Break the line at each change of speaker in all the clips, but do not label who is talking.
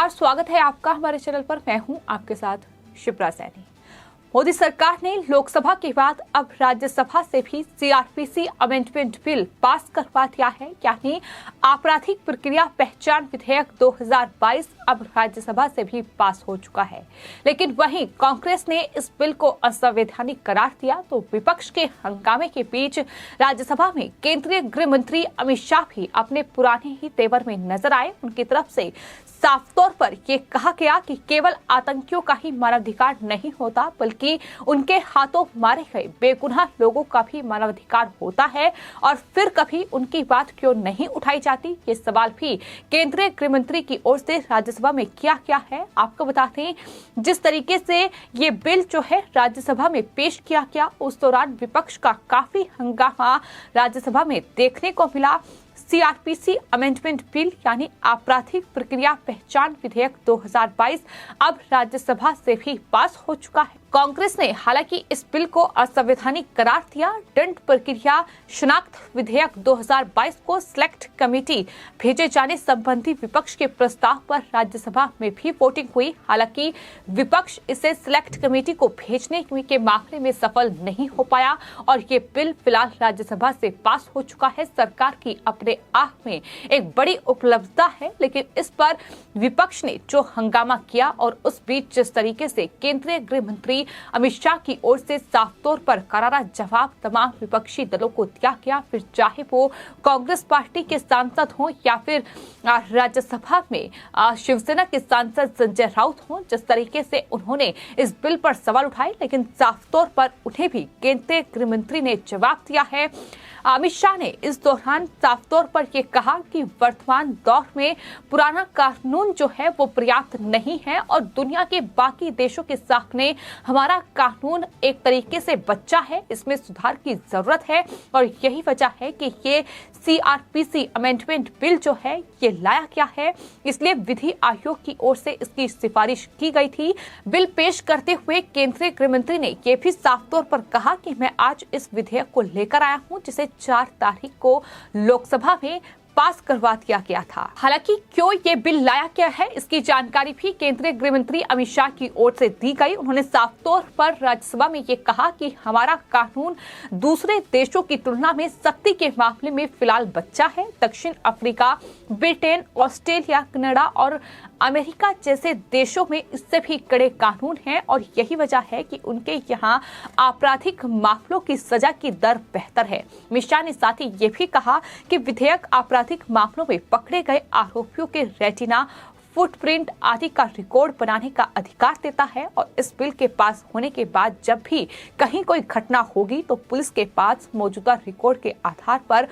नमस्कार, स्वागत है आपका हमारे चैनल पर। मैं हूं आपके साथ शिप्रा सैनी। मोदी सरकार ने लोकसभा के बाद अब राज्यसभा से भी सीआरपीसी अमेंडमेंट बिल पास करवा दिया है, यानी आपराधिक प्रक्रिया पहचान विधेयक 2022 अब राज्यसभा से भी पास हो चुका है। लेकिन वहीं कांग्रेस ने इस बिल को असंवैधानिक करार दिया, तो विपक्ष के हंगामे के बीच राज्यसभा में केंद्रीय गृह मंत्री अमित शाह भी अपने पुराने ही तेवर में नजर आए। उनकी तरफ से साफ तौर पर यह कहा गया कि केवल आतंकियों का ही मानवाधिकार नहीं होता, बल्कि उनके हाथों मारे गए बेगुनाह लोगों का भी मानवाधिकार होता है। और फिर कभी उनकी बात क्यों नहीं उठाई जाती, ये सवाल भी केंद्रीय गृह मंत्री की ओर से राज्यसभा में किया गया है। आपको बताते हैं, जिस तरीके से ये बिल जो है राज्यसभा में पेश किया गया, उस दौरान विपक्ष का काफी हंगामा राज्यसभा में देखने को मिला। सीआरपीसी अमेंडमेंट बिल यानी आपराधिक प्रक्रिया पहचान विधेयक 2022 अब राज्यसभा से भी पास हो चुका है। कांग्रेस ने हालांकि इस बिल को असंवैधानिक करार दिया। दंड प्रक्रिया शनाख्त विधेयक 2022 को सिलेक्ट कमेटी भेजे जाने संबंधी विपक्ष के प्रस्ताव पर राज्यसभा में भी वोटिंग हुई। हालांकि विपक्ष इसे सिलेक्ट कमेटी को भेजने के मामले में सफल नहीं हो पाया और ये बिल फिलहाल राज्यसभा से पास हो चुका है। सरकार की अपने आप में एक बड़ी उपलब्धता है, लेकिन इस पर विपक्ष ने जो हंगामा किया और उस बीच जिस तरीके से केंद्रीय गृह मंत्री अमित शाह की ओर से साफ तौर पर करारा जवाब तमाम विपक्षी दलों को दिया गया, फिर चाहे वो कांग्रेस पार्टी के सांसद हों या फिर राज्यसभा में शिवसेना के सांसद संजय राउत हों, जिस तरीके से उन्होंने इस बिल पर सवाल उठाए, लेकिन साफ तौर पर उन्हें भी केंद्रीय गृह मंत्री ने जवाब दिया है। अमित शाह ने इस दौरान साफ तौर पर यह कहा कि वर्तमान दौर में पुराना कानून जो है वो पर्याप्त नहीं है और दुनिया के बाकी देशों के सामने हमारा कानून एक तरीके से बच्चा है, इसमें सुधार की जरूरत है। और यही वजह है कि ये सीआरपीसी अमेंडमेंट बिल जो है ये लाया गया है, इसलिए विधि आयोग की ओर से इसकी सिफारिश की गई थी। बिल पेश करते हुए केंद्रीय गृह मंत्री ने यह भी साफ तौर पर कहा कि मैं आज इस विधेयक को लेकर आया हूं, जिसे 4 तारीख को लोकसभा में पास करवा दिया गया था। हालांकि क्यों ये बिल लाया गया है, इसकी जानकारी भी केंद्रीय गृह मंत्री अमित शाह की ओर से दी गई। उन्होंने साफ तौर पर राज्यसभा में ये कहा कि हमारा कानून दूसरे देशों की तुलना में सख्ती के मामले में फिलहाल बच्चा है। दक्षिण अफ्रीका, ब्रिटेन, ऑस्ट्रेलिया, कनाडा और अमेरिका जैसे देशों में इससे भी कड़े कानून हैं और यही वजह है कि उनके यहाँ आपराधिक मामलों की सजा की दर बेहतर है। अमित शाह ने साथ ही ये भी कहा कि विधेयक आपराधिक मामलों में पकड़े गए आरोपियों के रेटिना, फुटप्रिंट आदि का रिकॉर्ड बनाने का अधिकार देता है और इस बिल के पास होने के बाद जब भी कहीं कोई घटना होगी तो पुलिस के पास मौजूदा रिकॉर्ड के आधार पर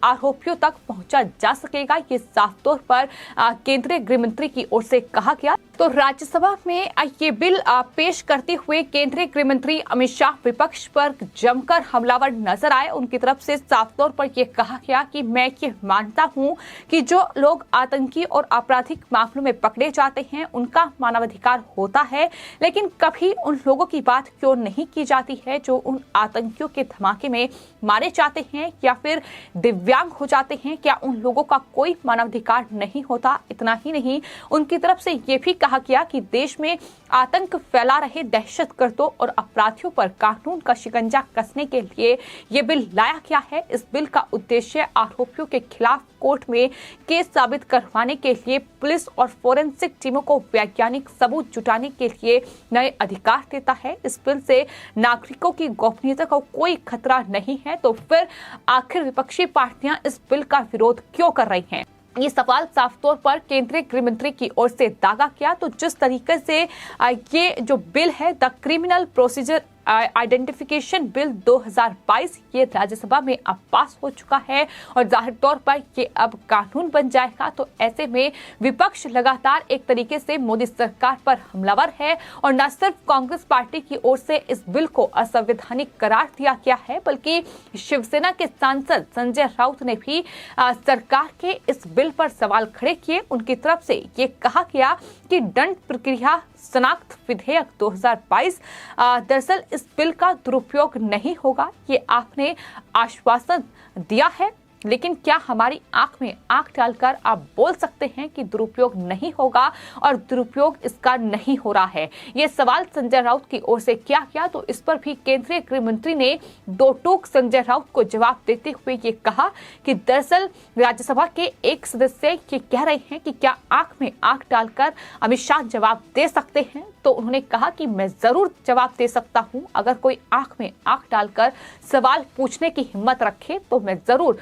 आरोपियों तक पहुंचा जा सकेगा। ये साफ तौर पर केंद्रीय गृह मंत्री की ओर से कहा गया। तो राज्यसभा में ये बिल पेश करते हुए केंद्रीय गृह मंत्री अमित शाह विपक्ष पर जमकर हमलावर नजर आए। उनकी तरफ से साफ तौर पर यह कहा गया कि मैं ये मानता हूं कि जो लोग आतंकी और आपराधिक मामलों में पकड़े जाते हैं उनका मानवाधिकार होता है, लेकिन कभी उन लोगों की बात क्यों नहीं की जाती है जो उन आतंकियों के धमाके में मारे जाते हैं या फिर दिव्यांग हो जाते हैं। क्या उन लोगों का कोई मानवाधिकार नहीं होता? इतना ही नहीं, उनकी तरफ से यह भी कहा गया कि देश में आतंक फैला रहे दहशतगर्दों और अपराधियों पर कानून का शिकंजा कसने के लिए ये बिल लाया गया है। इस बिल का उद्देश्य आरोपियों के खिलाफ कोर्ट में केस साबित करवाने के लिए पुलिस और फोरेंसिक टीमों को वैज्ञानिक सबूत जुटाने के लिए नए अधिकार देता है। इस बिल से नागरिकों की गोपनीयता को कोई खतरा नहीं है, तो फिर आखिर विपक्षी पार्टियां इस बिल का विरोध क्यों कर रही हैं? ये सवाल साफ तौर पर केंद्रीय गृह मंत्री की ओर से दागा किया। तो जिस तरीके से ये जो बिल है the criminal procedure identification bill 2022 ये राज्यसभा में अब पास हो चुका है और जाहिर तौर पर ये अब कानून बन जाएगा। तो ऐसे में विपक्ष लगातार एक तरीके से मोदी सरकार पर हमलावर है और न सिर्फ कांग्रेस पार्टी की ओर से इस बिल को असंवैधानिक करार दिया गया है, बल्कि शिवसेना के सांसद संजय राउत ने भी सरकार के इस बिल पर सवाल खड़े किए। उनकी तरफ से ये कहा गया कि दंड प्रक्रिया शनाख्त विधेयक 2022 दरअसल इस बिल का दुरुपयोग नहीं होगा, ये आपने आश्वासन दिया है। लेकिन क्या हमारी आंख में आंख डालकर आप बोल सकते हैं कि दुरुपयोग नहीं होगा और दुरुपयोग इसका नहीं हो रहा है? ये सवाल संजय राउत की ओर से किया गया, तो इस पर भी केंद्रीय गृह मंत्री ने दो टूक संजय राउत को जवाब देते हुए ये कहा कि दरअसल राज्यसभा के एक सदस्य ये कह रहे हैं कि क्या आंख में आंख डालकर अमित शाह जवाब दे सकते हैं, तो उन्होंने कहा कि मैं जरूर जवाब दे सकता हूं। अगर कोई आंख में आंख डालकर सवाल पूछने की हिम्मत रखे तो मैं जरूर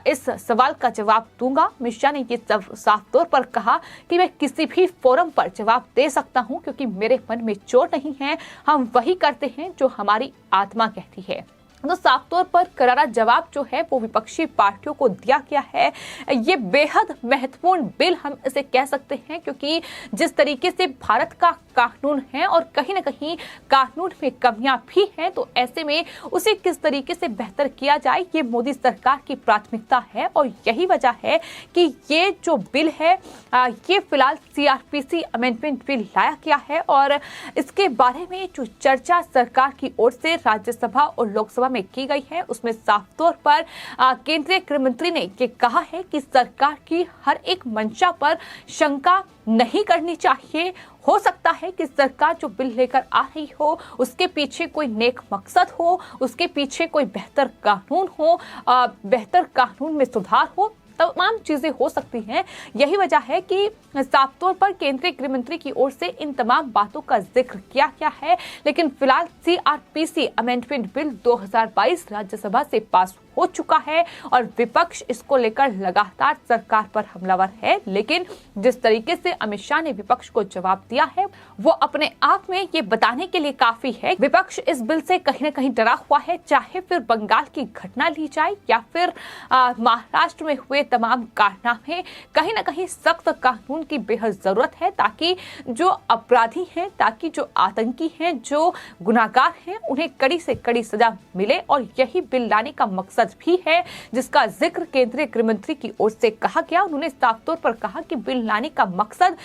इस सवाल का जवाब दूंगा। अमित शाह ने ये साफ तौर पर कहा कि मैं किसी भी फोरम पर जवाब दे सकता हूं, क्योंकि मेरे मन में चोट नहीं है, हम वही करते हैं जो हमारी आत्मा कहती है। तो साफ तौर पर करारा जवाब जो है वो विपक्षी पार्टियों को दिया गया है। ये बेहद महत्वपूर्ण बिल हम इसे कह सकते हैं, क्योंकि जिस तरीके से भारत का कानून है और कहीं ना कहीं कानून में कमियां भी हैं, तो ऐसे में उसे किस तरीके से बेहतर किया जाए ये मोदी सरकार की प्राथमिकता है। और यही वजह है कि ये जो बिल है ये फिलहाल सीआरपीसी अमेंडमेंट बिल लाया गया है और इसके बारे में जो चर्चा सरकार की ओर से राज्यसभा और लोकसभा में की गई है उसमें साफ तौर पर केंद्रीय गृह मंत्री ने ये कहा है कि सरकार की हर एक मंशा पर शंका नहीं करनी चाहिए। हो सकता है कि सरकार जो बिल लेकर आ रही हो उसके पीछे कोई नेक मकसद हो, उसके पीछे कोई बेहतर कानून हो, बेहतर कानून में सुधार हो, तमाम चीजें हो सकती हैं। यही वजह है कि साफ तौर पर केंद्रीय गृह मंत्री की ओर से इन तमाम बातों का जिक्र किया गया है। लेकिन फिलहाल सीआरपीसी अमेंडमेंट बिल 2022 राज्यसभा से पास हो चुका है और विपक्ष इसको लेकर लगातार सरकार पर हमलावर है। लेकिन जिस तरीके से अमित शाह ने विपक्ष को जवाब दिया है वो अपने आप में ये बताने के लिए काफी है। विपक्ष इस बिल से कहीं न कहीं डरा हुआ है, चाहे फिर बंगाल की घटना ली जाए या फिर महाराष्ट्र में हुए तमाम कारनामे। कहीं ना कहीं सख्त कानून की बेहद जरूरत है, ताकि जो अपराधी हैं, ताकि जो आतंकी हैं, जो गुनाहगार हैं, उन्हें कड़ी से कड़ी सजा मिले। और यही बिल लाने का मकसद भी है जिसका जिक्र केंद्रीय गृह मंत्री की ओर से कहा गया। उन्होंने साफ तौर पर कहा कि बिल लाने का मकसद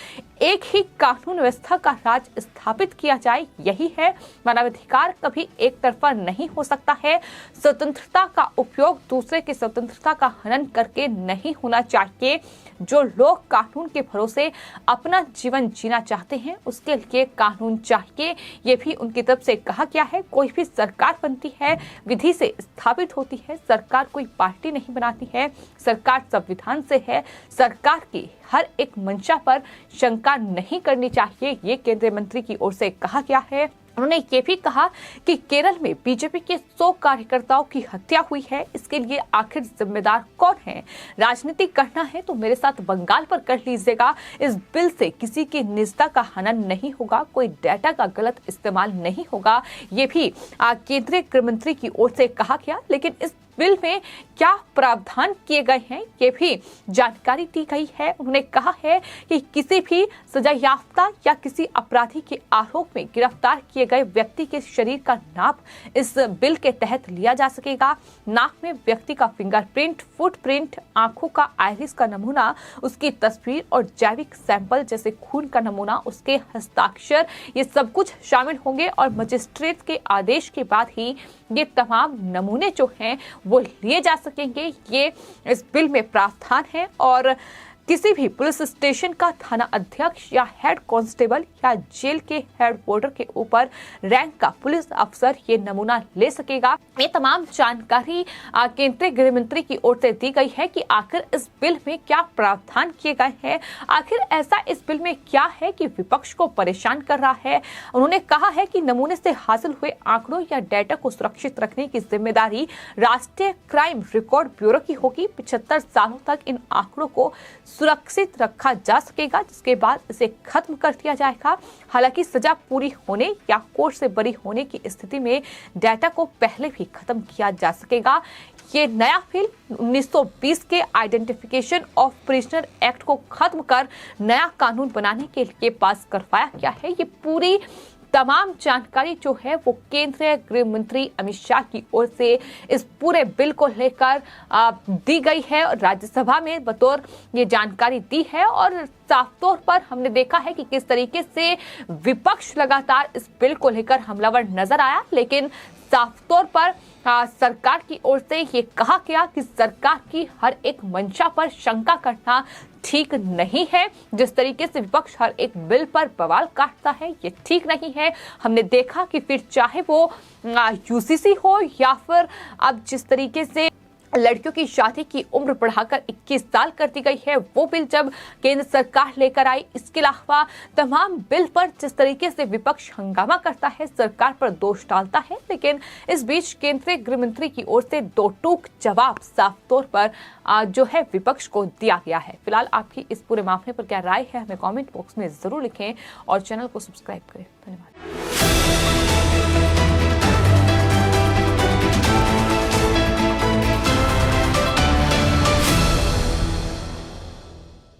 एक ही कानून व्यवस्था का राज स्थापित किया जाए, यही है। मानवाधिकार कभी एक तरफा नहीं हो सकता है। स्वतंत्रता का उपयोग दूसरे की स्वतंत्रता का हनन करके नहीं होना चाहिए। जो लोग कानून के भरोसे अपना जीवन जीना चाहते हैं उसके लिए कानून चाहिए, ये भी उनकी तरफ से कहा गया है। कोई भी सरकार बनती है विधि से स्थापित होती है, सरकार कोई पार्टी नहीं बनाती है, सरकार संविधान से है। सरकार की हर एक मंशा पर शंका नहीं करनी चाहिए, ये केंद्रीय मंत्री की ओर से कहा गया है। उन्होंने ये भी कहा कि केरल में बीजेपी के 100 कार्यकर्ताओं की हत्या हुई है, इसके लिए आखिर जिम्मेदार कौन है? राजनीति करना है तो मेरे साथ बंगाल पर कर लीजिएगा। इस बिल से किसी की निजता का हनन नहीं होगा, कोई डेटा का गलत इस्तेमाल नहीं होगा, ये भी केंद्रीय गृह मंत्री की ओर से कहा गया। लेकिन इस बिल में क्या प्रावधान किए गए हैं ये भी जानकारी दी गई है। उन्होंने कहा है कि किसी भी सजायाफ्ता या किसी अपराधी के आरोप में गिरफ्तार किए गए व्यक्ति के शरीर का नाप इस बिल के तहत लिया जा सकेगा। नाक में व्यक्ति का फिंगरप्रिंट, फुटप्रिंट, आंखों का आइरिस का नमूना, उसकी तस्वीर और जैविक सैंपल जैसे खून का नमूना, उसके हस्ताक्षर, ये सब कुछ शामिल होंगे और मजिस्ट्रेट के आदेश के बाद ही ये तमाम नमूने जो हैं वो लिए जा सकेंगे। ये इस बिल में प्रावधान है और किसी भी पुलिस स्टेशन का थाना अध्यक्ष या हेड कांस्टेबल या जेल के हेड वार्डर के ऊपर रैंक का पुलिस अफसर ये नमूना ले सकेगा। ये तमाम जानकारी केंद्रीय गृह मंत्री की ओर से दी गई है कि आखिर इस बिल में क्या प्रावधान किए गए हैं, आखिर ऐसा इस बिल में क्या है कि विपक्ष को परेशान कर रहा है। उन्होंने कहा है कि नमूने से हासिल हुए आंकड़ों या डेटा को सुरक्षित रखने की जिम्मेदारी राष्ट्रीय क्राइम रिकॉर्ड ब्यूरो की होगी। 75 सालों तक इन आंकड़ों को सुरक्षित रखा जा सकेगा, जिसके बाद इसे खत्म कर दिया जाएगा। हालांकि सजा पूरी होने या कोर्ट से बरी होने की स्थिति में डाटा को पहले भी खत्म किया जा सकेगा। ये नया बिल 1920 के आइडेंटिफिकेशन ऑफ प्रिजनर एक्ट को खत्म कर नया कानून बनाने के लिए पास करवाया गया है। ये पूरी तमाम जानकारी जो है वो केंद्रीय गृह मंत्री अमित शाह की ओर से इस पूरे बिल को लेकर दी गई है और राज्यसभा में बतौर ये जानकारी दी है। और साफ तौर पर हमने देखा है कि किस तरीके से विपक्ष लगातार इस बिल को लेकर हमलावर नजर आया, लेकिन साफ तौर पर सरकार की ओर से ये कहा गया कि सरकार की हर एक मंशा पर शंका करना ठीक नहीं है। जिस तरीके से विपक्ष हर एक बिल पर बवाल काटता है, ये ठीक नहीं है। हमने देखा कि फिर चाहे वो यूसीसी हो या फिर अब जिस तरीके से लड़कियों की शादी की उम्र बढ़ाकर 21 साल कर दी गई है, वो बिल जब केंद्र सरकार लेकर आई, इसके अलावा तमाम बिल पर जिस तरीके से विपक्ष हंगामा करता है, सरकार पर दोष डालता है, लेकिन इस बीच केंद्रीय गृह मंत्री की ओर से दो टूक जवाब साफ तौर पर जो है विपक्ष को दिया गया है। फिलहाल आपकी इस पूरे मामले पर क्या राय है, हमें कॉमेंट बॉक्स में जरूर लिखें और चैनल को सब्सक्राइब करें। धन्यवाद।